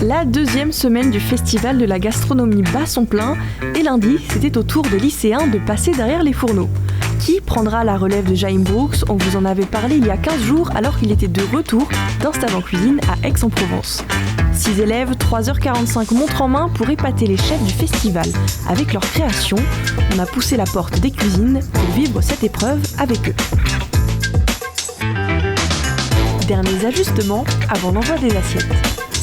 La deuxième semaine du festival de la gastronomie bat son plein et lundi, c'était au tour des lycéens de passer derrière les fourneaux. Qui prendra la relève de Jaime Brooks? On vous en avait parlé il y a 15 jours alors qu'il était de retour d'Instal en cuisine à Aix-en-Provence. 6 élèves, 3h45 montre en main pour épater les chefs du festival. Avec leur création, on a poussé la porte des cuisines pour vivre cette épreuve avec eux. Derniers ajustements avant l'envoi des assiettes.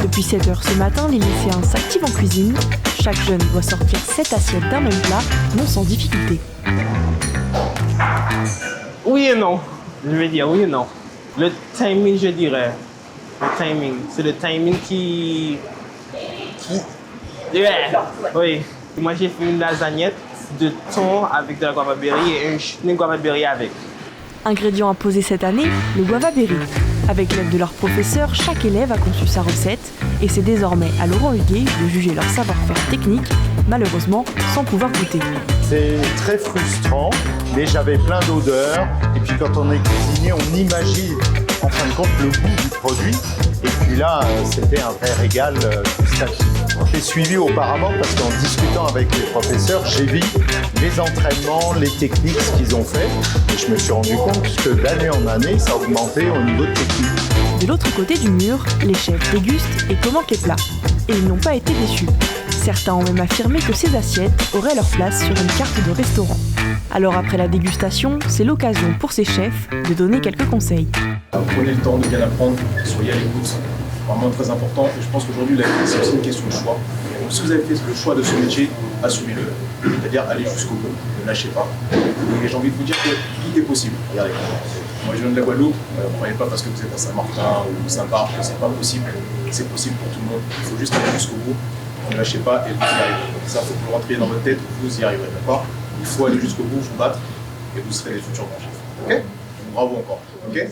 Depuis 7h ce matin, les lycéens s'activent en cuisine. Chaque jeune doit sortir 7 assiettes d'un même plat, non sans difficulté. Oui et non. Je vais dire oui et non. Le timing, je dirais. Le timing. C'est le timing qui... Yeah. Oui. Moi, j'ai fait une lasagnette de thon avec de la guava berry et une guava berry avec. Ingrédient imposé cette année, le guava berry. Avec l'aide de leur professeur, chaque élève a conçu sa recette et c'est désormais à Laurent Huguet de juger leur savoir-faire technique, malheureusement sans pouvoir goûter. C'est très frustrant, mais j'avais plein d'odeurs. Et puis quand on est cuisinier, on imagine en fin de compte le goût du produit. Et puis là, c'était un vrai régal gustatif. J'ai suivi auparavant parce qu'en discutant avec les professeurs, j'ai vu les entraînements, les techniques, ce qu'ils ont fait. Et je me suis rendu compte que d'année en année, ça augmentait au niveau de technique. De l'autre côté du mur, les chefs dégustent et commentent les plats. Et ils n'ont pas été déçus. Certains ont même affirmé que ces assiettes auraient leur place sur une carte de restaurant. Alors après la dégustation, c'est l'occasion pour ces chefs de donner quelques conseils. Prenez le temps de bien apprendre, soyez à l'écoute, vraiment très important. Et je pense qu'aujourd'hui, c'est aussi une question de choix. Donc si vous avez fait le choix de ce métier, assumez-le. C'est-à-dire allez jusqu'au bout, ne lâchez pas. Et j'ai envie de vous dire que tout est possible. Regardez, moi je viens de la Guadeloupe, ne croyez pas parce que vous êtes à Saint-Martin ou Saint-Barth que c'est pas possible. C'est possible pour tout le monde. Il faut juste aller jusqu'au bout. Ne lâchez pas et vous y arriverez. Ça, il faut que vous rentriez dans votre tête, vous y arriverez, d'accord? Il faut aller jusqu'au bout, vous battre et vous serez les futurs grands chefs. Ok? Bravo encore. Ok?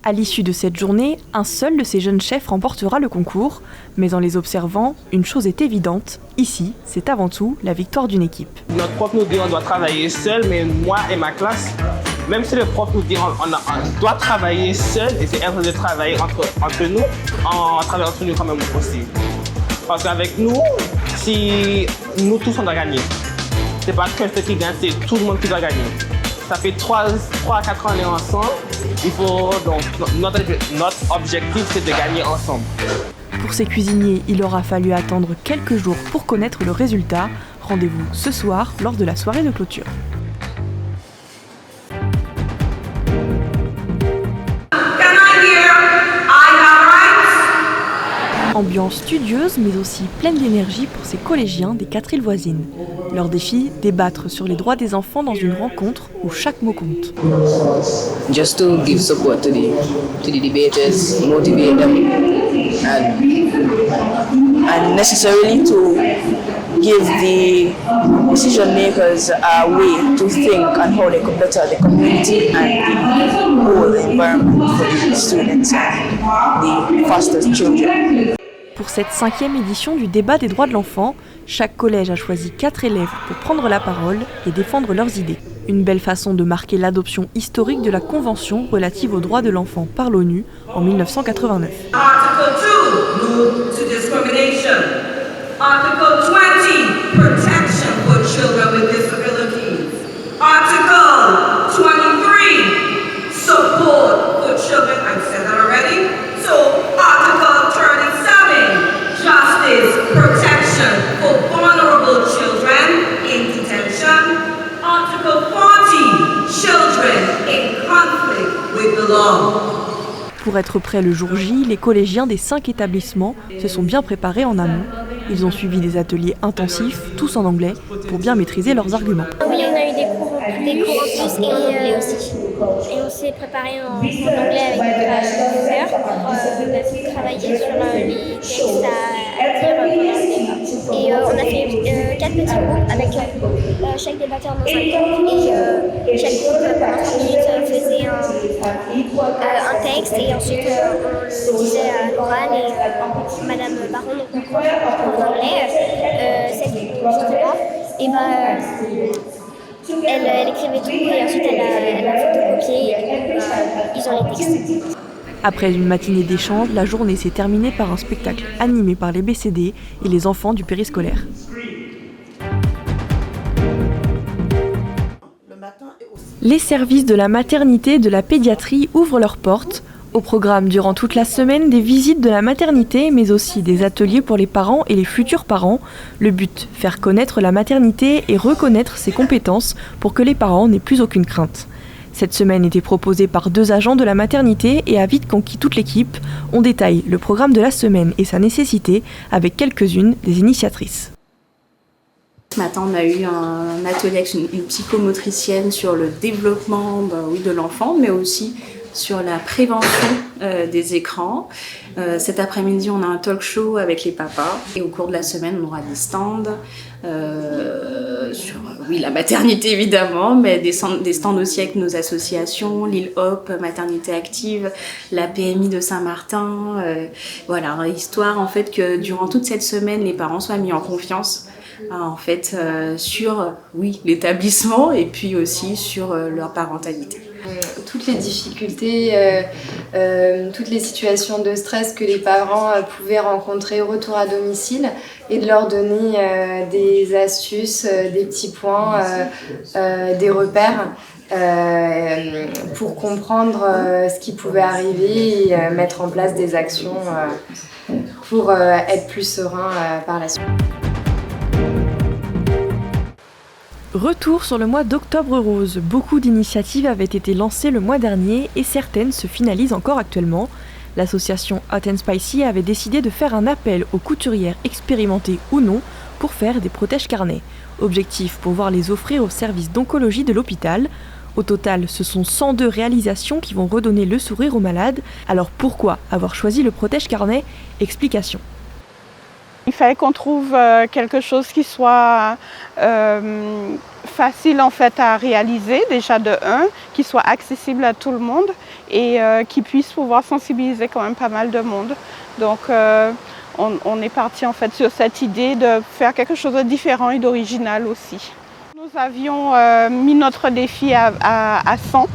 À l'issue de cette journée, un seul de ces jeunes chefs remportera le concours, mais en les observant, une chose est évidente, ici, c'est avant tout la victoire d'une équipe. Notre prof nous dit qu'on doit travailler seul, mais moi et ma classe, même si le prof nous dit on doit travailler seul, et c'est important de travailler entre nous, en travaillant entre nous quand même aussi. Parce qu'avec nous, si nous tous on doit gagner. C'est pas que ceux qui gagnent, c'est tout le monde qui doit gagner. Ça fait 3 à 4 ans on est ensemble. Il faut donc notre objectif c'est de gagner ensemble. Pour ces cuisiniers, il aura fallu attendre quelques jours pour connaître le résultat. Rendez-vous ce soir lors de la soirée de clôture. Ambiance studieuse mais aussi pleine d'énergie pour ces collégiens des 4 îles voisines. Leur défi, débattre sur les droits des enfants dans une rencontre où chaque mot compte. Just to give support to the debaters, motivate them, and necessarily to give the decision makers a way to think on how they could better the community and the whole environment for the students and the foster children. Pour cette 5e édition du débat des droits de l'enfant, chaque collège a choisi 4 élèves pour prendre la parole et défendre leurs idées. Une belle façon de marquer l'adoption historique de la Convention relative aux droits de l'enfant par l'ONU en 1989. Article 2, move to discrimination. Article 20, protection for children with disabilities. Article 23, support for children. I've said that already. So, Article 37, justice, protection for vulnerable children in detention. Article 40, children in conflict with the law. Pour être prêts le jour J, les collégiens des 5 établissements se sont bien préparés en amont. Ils ont suivi des ateliers intensifs, tous en anglais, pour bien maîtriser leurs arguments. Oui, on a eu des cours en plus et on s'est préparé en anglais avec notre professeur pour travailler sur les textes à dire pendant le débat. Et on a fait 4 petits groupes avec chaque débatteur dans un groupe et chaque groupe pendant 30 minutes faisait un texte et ensuite on le disait à l'oral et Madame Baron, donc en anglais, celle qui était là, et elle écrivait tout et ensuite elle a photocopié et ils ont les textes. Après une matinée d'échange, la journée s'est terminée par un spectacle animé par les BCD et les enfants du périscolaire. Les services de la maternité et de la pédiatrie ouvrent leurs portes. Au programme durant toute la semaine, des visites de la maternité, mais aussi des ateliers pour les parents et les futurs parents. Le but, faire connaître la maternité et reconnaître ses compétences pour que les parents n'aient plus aucune crainte. Cette semaine était proposée par 2 agents de la maternité et a vite conquis toute l'équipe. On détaille le programme de la semaine et sa nécessité avec quelques-unes des initiatrices. Ce matin, on a eu un atelier avec une psychomotricienne sur le développement de l'enfant, mais aussi sur la prévention des écrans. Cet après-midi, on a un talk show avec les papas. Et au cours de la semaine, on aura des stands sur la maternité évidemment, mais des stands aussi avec nos associations, Lille Hop, Maternité Active, la PMI de Saint-Martin. Voilà, histoire en fait que durant toute cette semaine, les parents soient mis en confiance sur l'établissement et puis aussi sur leur parentalité. Toutes les difficultés, toutes les situations de stress que les parents pouvaient rencontrer au retour à domicile et de leur donner des astuces, des petits points, des repères pour comprendre ce qui pouvait arriver et mettre en place des actions pour être plus serein par la suite. Retour sur le mois d'Octobre Rose. Beaucoup d'initiatives avaient été lancées le mois dernier et certaines se finalisent encore actuellement. L'association Hot & Spicy avait décidé de faire un appel aux couturières expérimentées ou non pour faire des protèges-carnets. Objectif, pouvoir les offrir au service d'oncologie de l'hôpital. Au total, ce sont 102 réalisations qui vont redonner le sourire aux malades. Alors pourquoi avoir choisi le protège-carnet ? Explication. Il fallait qu'on trouve quelque chose qui soit facile en fait à réaliser, déjà de 1, qui soit accessible à tout le monde et qui puisse pouvoir sensibiliser quand même pas mal de monde. Donc on est parti en fait sur cette idée de faire quelque chose de différent et d'original aussi. Nous avions mis notre défi à 100.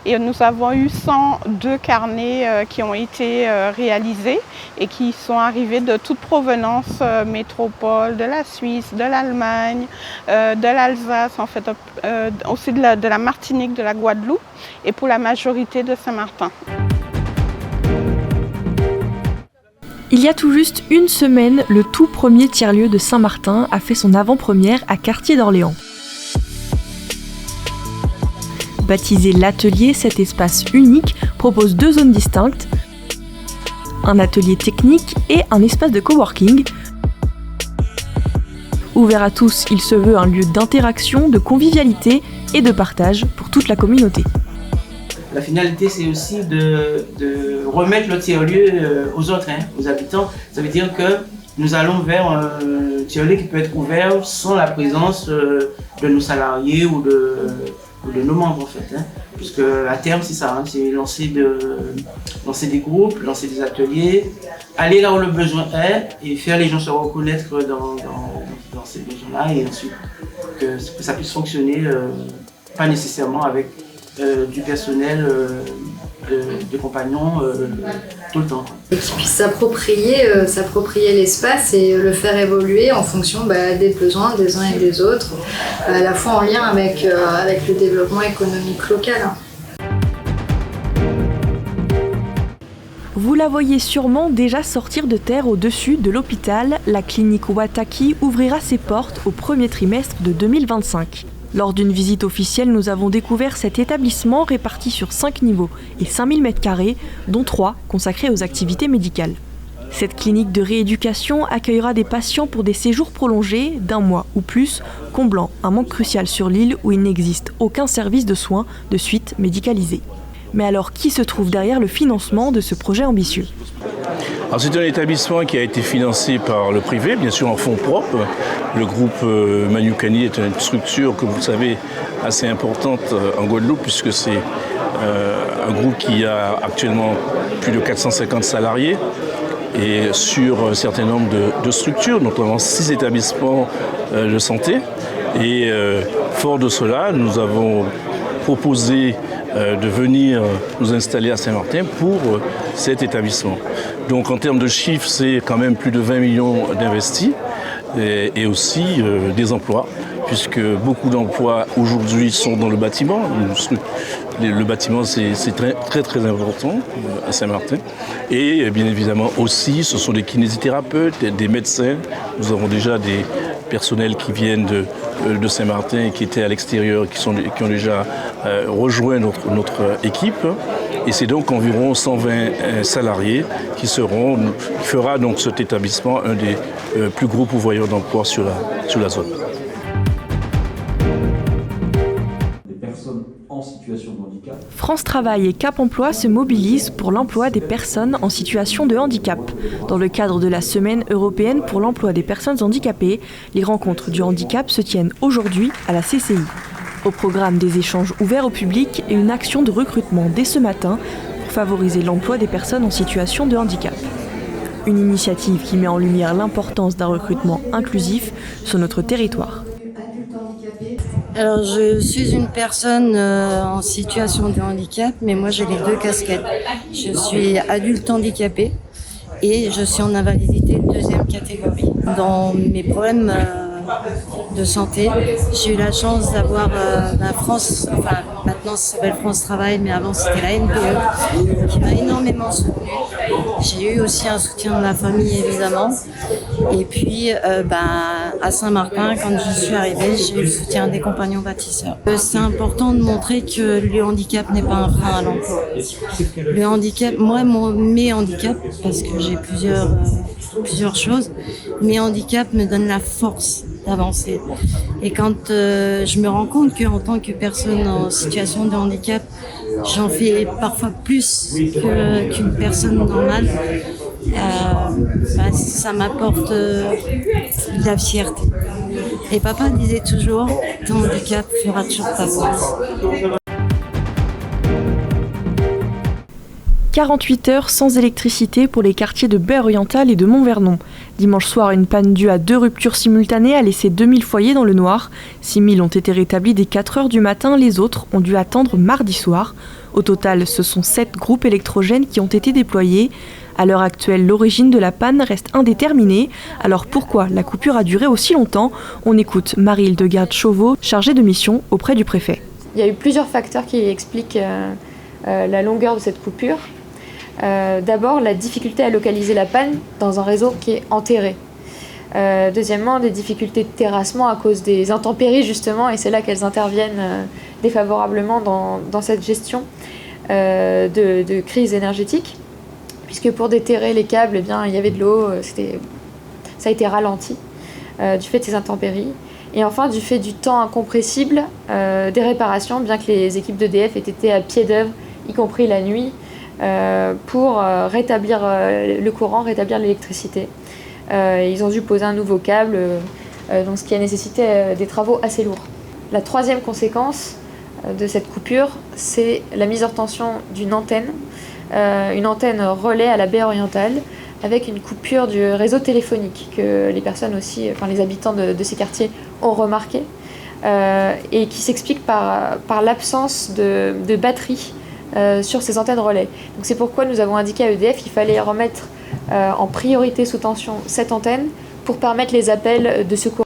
Et nous avons eu 102 carnets qui ont été réalisés et qui sont arrivés de toute provenance métropole, de la Suisse, de l'Allemagne, de l'Alsace, en fait, aussi de la Martinique, de la Guadeloupe et pour la majorité de Saint-Martin. Il y a tout juste une semaine, le tout premier tiers-lieu de Saint-Martin a fait son avant-première à Quartier d'Orléans. Baptisé l'atelier, cet espace unique propose 2 zones distinctes, un atelier technique et un espace de coworking. Ouvert à tous, il se veut un lieu d'interaction, de convivialité et de partage pour toute la communauté. La finalité, c'est aussi de remettre le tiers-lieu aux autres, aux habitants. Ça veut dire que nous allons vers un tiers-lieu qui peut être ouvert sans la présence de nos salariés ou de nos membres en fait, puisque à terme c'est ça, c'est lancer des groupes, lancer des ateliers, aller là où le besoin est et faire les gens se reconnaître dans ces besoins-là et ensuite que ça puisse fonctionner, pas nécessairement avec du personnel de compagnons tout le temps. Et qu'ils puissent s'approprier l'espace et le faire évoluer en fonction des besoins des uns et des autres, à la fois en lien avec le développement économique local. Vous la voyez sûrement déjà sortir de terre au-dessus de l'hôpital. La clinique Wataki ouvrira ses portes au premier trimestre de 2025. Lors d'une visite officielle, nous avons découvert cet établissement réparti sur 5 niveaux et 5000 m², dont 3 consacrés aux activités médicales. Cette clinique de rééducation accueillera des patients pour des séjours prolongés d'1 mois ou plus, comblant un manque crucial sur l'île où il n'existe aucun service de soins de suite médicalisé. Mais alors, qui se trouve derrière le financement de ce projet ambitieux ? Alors, c'est un établissement qui a été financé par le privé, bien sûr en fonds propres. Le groupe Maniukani est une structure, que vous le savez, assez importante en Guadeloupe, puisque c'est un groupe qui a actuellement plus de 450 salariés et sur un certain nombre de structures, notamment 6 établissements de santé. Et fort de cela, nous avons proposé de venir nous installer à Saint-Martin pour cet établissement. Donc en termes de chiffres, c'est quand même plus de 20 millions d'investis et aussi des emplois, puisque beaucoup d'emplois aujourd'hui sont dans le bâtiment. Le bâtiment, c'est très très important à Saint-Martin. Et bien évidemment aussi, ce sont des kinésithérapeutes, des médecins. Nous avons déjà des personnels qui viennent de Saint-Martin et qui étaient à l'extérieur, qui ont déjà rejoint notre équipe. Et c'est donc environ 120 salariés qui fera donc cet établissement un des plus gros pourvoyeurs d'emploi sur la zone. France Travail et Cap Emploi se mobilisent pour l'emploi des personnes en situation de handicap. Dans le cadre de la Semaine européenne pour l'emploi des personnes handicapées, les rencontres du handicap se tiennent aujourd'hui à la CCI. Au programme des échanges ouverts au public et une action de recrutement dès ce matin pour favoriser l'emploi des personnes en situation de handicap. Une initiative qui met en lumière l'importance d'un recrutement inclusif sur notre territoire. Alors, je suis une personne en situation de handicap, mais moi j'ai les deux casquettes. Je suis adulte handicapé et je suis en invalidité de 2e catégorie. Dans mes problèmes de santé, j'ai eu la chance d'avoir maintenant ça s'appelle France Travail, mais avant c'était la NPE, qui m'a énormément soutenue. J'ai eu aussi un soutien de ma famille évidemment. Et puis à Saint-Martin, quand je suis arrivée, j'ai eu le soutien des compagnons bâtisseurs. C'est important de montrer que le handicap n'est pas un frein à l'emploi. Le handicap, mes handicaps, parce que j'ai plusieurs choses, mes handicaps me donnent la force d'avancer. Et quand je me rends compte qu'en tant que personne en situation de handicap, j'en fais parfois plus qu'une personne normale, ça m'apporte de la fierté. Et papa disait toujours, ton handicap fera toujours ta force. 48 heures sans électricité pour les quartiers de Baie-Orientale et de Montvernon. Dimanche soir, une panne due à 2 ruptures simultanées a laissé 2000 foyers dans le noir. 6000 ont été rétablis dès 4 heures du matin, les autres ont dû attendre mardi soir. Au total, ce sont 7 groupes électrogènes qui ont été déployés. À l'heure actuelle, l'origine de la panne reste indéterminée. Alors pourquoi la coupure a duré aussi longtemps ? On écoute Marie Hildegarde-Chauveau, chargée de mission auprès du préfet. Il y a eu plusieurs facteurs qui expliquent la longueur de cette coupure. D'abord, la difficulté à localiser la panne dans un réseau qui est enterré. Deuxièmement, des difficultés de terrassement à cause des intempéries justement, et c'est là qu'elles interviennent défavorablement dans cette gestion de crise énergétique, puisque pour déterrer les câbles, eh bien, il y avait de l'eau, ça a été ralenti du fait de ces intempéries. Et enfin, du fait du temps incompressible des réparations, bien que les équipes d'EDF aient été à pied d'œuvre, y compris la nuit, pour rétablir le courant, rétablir l'électricité. Ils ont dû poser un nouveau câble, donc ce qui a nécessité des travaux assez lourds. La troisième conséquence de cette coupure, c'est la mise hors tension d'une antenne, une antenne relais à la baie orientale, avec une coupure du réseau téléphonique que les personnes aussi, les habitants de ces quartiers ont remarqué, et qui s'explique par l'absence de batterie sur ces antennes relais. Donc c'est pourquoi nous avons indiqué à EDF qu'il fallait remettre en priorité sous tension cette antenne pour permettre les appels de secours.